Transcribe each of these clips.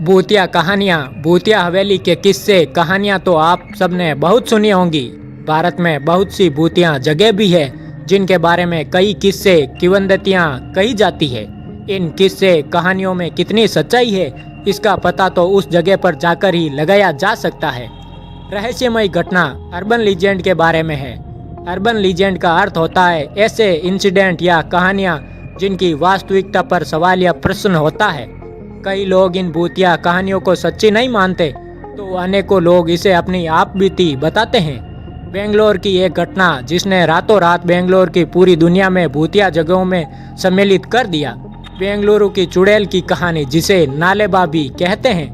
भूतिया कहानियाँ, भूतिया हवेली के किस्से कहानियाँ तो आप सबने बहुत सुनी होंगी। भारत में बहुत सी भूतिया जगह भी है जिनके बारे में कई किस्से किंवदंतियाँ कही जाती है। इन किस्से कहानियों में कितनी सच्चाई है इसका पता तो उस जगह पर जाकर ही लगाया जा सकता है। रहस्यमय घटना अर्बन लीजेंड के बारे में है। अर्बन लीजेंड का अर्थ होता है ऐसे इंसिडेंट या कहानियाँ जिनकी वास्तविकता पर सवाल या प्रश्न होता है। कई लोग इन भूतिया कहानियों को सच्ची नहीं मानते तो अनेकों लोग इसे अपनी आप बीती बताते हैं। बेंगलोर की एक घटना जिसने रातों रात बेंगलोर की पूरी दुनिया में भूतिया जगहों में सम्मिलित कर दिया। बेंगलुरु की चुड़ैल की कहानी जिसे नालेबा भी कहते हैं,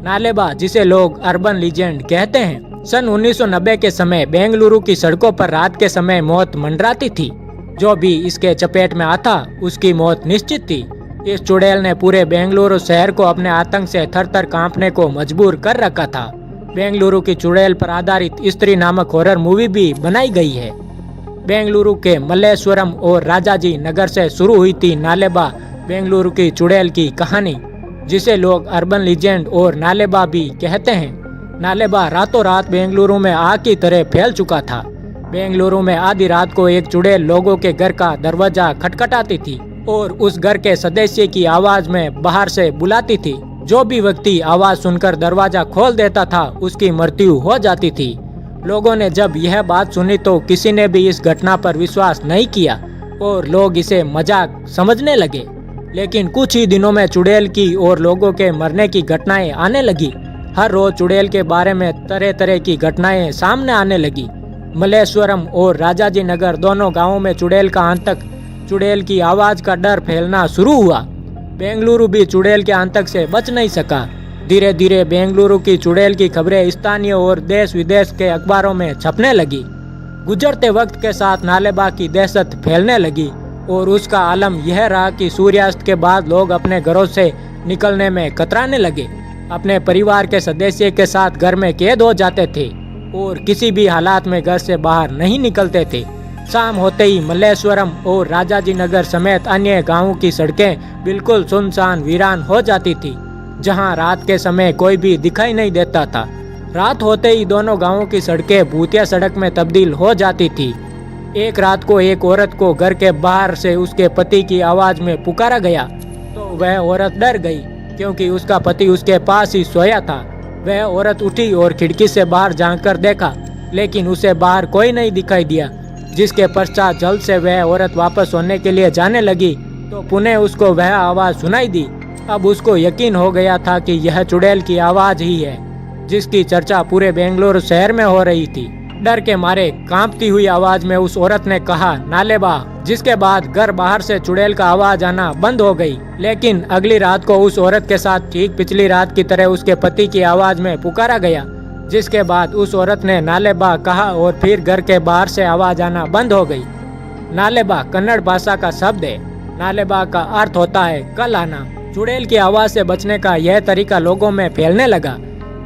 नालेबा जिसे लोग अर्बन लीजेंड कहते हैं। सन 1990 के समय बेंगलुरु की सड़कों पर रात के समय मौत मंडराती थी। जो भी इसके चपेट में आता उसकी मौत निश्चित थी। इस चुड़ैल ने पूरे बेंगलुरु शहर को अपने आतंक से थर-थर कांपने को मजबूर कर रखा था। बेंगलुरु की चुड़ैल पर आधारित स्त्री नामक हॉरर मूवी भी बनाई गई है। बेंगलुरु के मल्लेश्वरम और राजाजी नगर से शुरू हुई थी नालेबा बेंगलुरु की चुड़ैल की कहानी, जिसे लोग अर्बन लीजेंड और नालेबा भी कहते हैं। नालेबा रातों रात बेंगलुरु में आग की तरह फैल चुका था। बेंगलुरु में आधी रात को एक चुड़ैल लोगों के घर का दरवाजा खटखटाती थी और उस घर के सदस्य की आवाज में बाहर से बुलाती थी। जो भी व्यक्ति आवाज सुनकर दरवाजा खोल देता था उसकी मृत्यु हो जाती थी। लोगों ने जब यह बात सुनी तो किसी ने भी इस घटना पर विश्वास नहीं किया और लोग इसे मजाक समझने लगे। लेकिन कुछ ही दिनों में चुड़ैल की और लोगों के मरने की घटनाएं आने लगी। हर रोज चुड़ैल के बारे में तरह तरह की घटनाएं सामने आने लगी। मल्लेश्वरम और राजाजी नगर दोनों गांवों में चुड़ैल का आतंक, चुड़ैल की आवाज का डर फैलना शुरू हुआ। बेंगलुरु भी चुड़ैल के आतंक से बच नहीं सका। धीरे धीरे बेंगलुरु की चुड़ैल की खबरें स्थानीय और देश विदेश के अखबारों में छपने लगी। गुजरते वक्त के साथ नालेबा की दहशत फैलने लगी और उसका आलम यह रहा कि सूर्यास्त के बाद लोग अपने घरों से निकलने में कतराने लगे। अपने परिवार के सदस्य के साथ घर में कैद हो जाते थे और किसी भी हालात में घर से बाहर नहीं निकलते थे। शाम होते ही मल्लेश्वरम और राजाजी नगर समेत अन्य गांवों की सड़कें बिल्कुल सुनसान वीरान हो जाती थी, जहां रात के समय कोई भी दिखाई नहीं देता था। रात होते ही दोनों गांवों की सड़कें भूतिया सड़क में तब्दील हो जाती थी। एक रात को एक औरत को घर के बाहर से उसके पति की आवाज में पुकारा गया तो वह औरत डर गई क्योंकि उसका पति उसके पास ही सोया था। वह औरत उठी और खिड़की से बाहर झांककर देखा, लेकिन उसे बाहर कोई नहीं दिखाई दिया। जिसके पश्चात जल्द से वह औरत वापस सोने के लिए जाने लगी तो पुनः उसको वह आवाज़ सुनाई दी। अब उसको यकीन हो गया था कि यह चुड़ैल की आवाज़ ही है जिसकी चर्चा पूरे बेंगलुरु शहर में हो रही थी। डर के मारे कांपती हुई आवाज़ में उस औरत ने कहा, नालेबा। जिसके बाद घर बाहर से चुड़ैल का आवाज़ आना बंद हो गई। लेकिन अगली रात को उस औरत के साथ ठीक पिछली रात की तरह उसके पति की आवाज़ में पुकारा गया, जिसके बाद उस औरत ने नालेबा कहा और फिर घर के बाहर से आवाज आना बंद हो गई। नालेबा कन्नड़ भाषा का शब्द है। नालेबा का अर्थ होता है कल आना। चुड़ैल की आवाज से बचने का यह तरीका लोगों में फैलने लगा।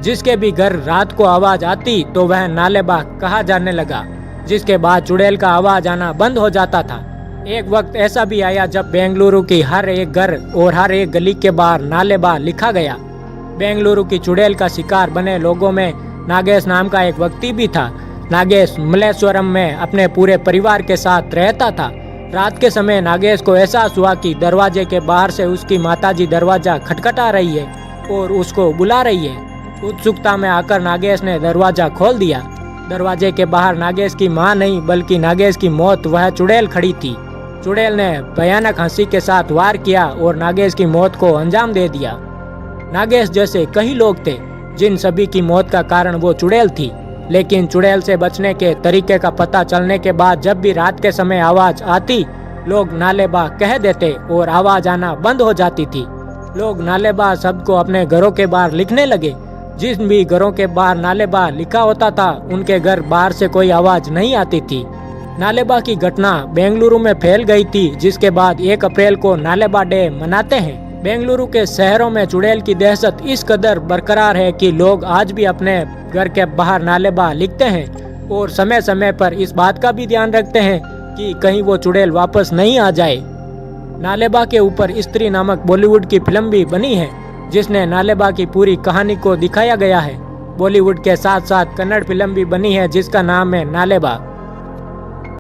जिसके भी घर रात को आवाज आती तो वह नालेबा कहा जाने लगा, जिसके बाद चुड़ैल का आवाज आना बंद हो जाता था। एक वक्त ऐसा भी आया जब बेंगलुरु की हर एक घर और हर एक गली के बाहर नालेबा लिखा गया। बेंगलुरु की चुड़ैल का शिकार बने लोगों में नागेश नाम का एक व्यक्ति भी था। नागेश मल्लेश्वरम में अपने पूरे परिवार के साथ रहता था। रात के समय नागेश को एहसास हुआ कि दरवाजे के बाहर से उसकी माताजी दरवाजा खटखटा रही है और उसको बुला रही है। उत्सुकता में आकर नागेश ने दरवाजा खोल दिया। दरवाजे के बाहर नागेश की मां नहीं बल्कि नागेश की मौत वह चुड़ैल खड़ी थी। चुड़ैल ने भयानक हंसी के साथ वार किया और नागेश की मौत को अंजाम दे दिया। नागेश जैसे कई लोग थे जिन सभी की मौत का कारण वो चुड़ैल थी। लेकिन चुड़ैल से बचने के तरीके का पता चलने के बाद जब भी रात के समय आवाज आती लोग नालेबा कह देते और आवाज आना बंद हो जाती थी। लोग नालेबा शब्द को अपने घरों के बाहर लिखने लगे। जिन भी घरों के बाहर नालेबा लिखा होता था उनके घर बाहर से कोई आवाज नहीं आती थी। नालेबा की घटना बेंगलुरु में फैल गई थी, जिसके बाद 1 अप्रैल को नालेबा डे मनाते हैं। बेंगलुरु के शहरों में चुड़ैल की दहशत इस कदर बरकरार है कि लोग आज भी अपने घर के बाहर नालेबा लिखते हैं और समय समय पर इस बात का भी ध्यान रखते हैं कि कहीं वो चुड़ैल वापस नहीं आ जाए। नालेबा के ऊपर स्त्री नामक बॉलीवुड की फिल्म भी बनी है। जिसने नालेबा की पूरी कहानी को दिखाया गया है। बॉलीवुड के साथ साथ कन्नड़ फिल्म भी बनी है जिसका नाम है नालेबा।